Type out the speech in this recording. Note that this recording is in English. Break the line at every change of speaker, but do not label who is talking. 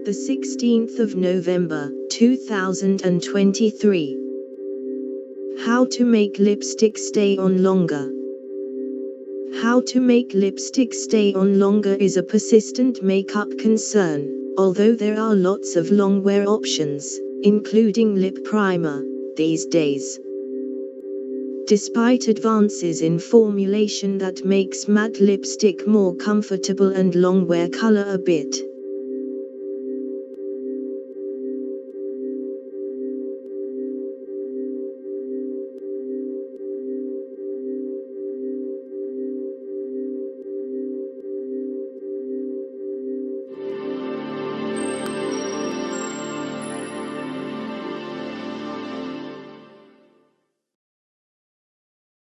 The 16th of November, 2023. How to make lipstick stay on longer. How to make lipstick stay on longer is a persistent makeup concern, although there are lots of long wear options, including lip primer, these days. Despite advances in formulation that makes matte lipstick more comfortable and long wear color a bit,